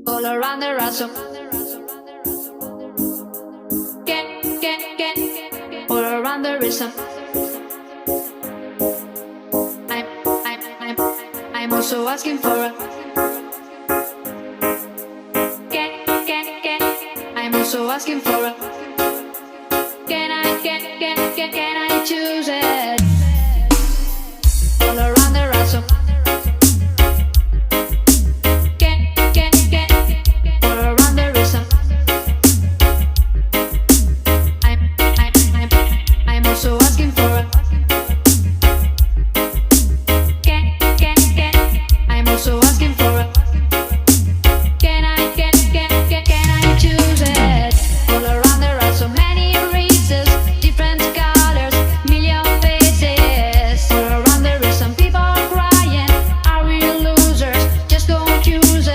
all around the ransom. All around the rhythm. I'm, I'm, I'm, I'm also asking for a. I'm also asking for a. Can I choose it?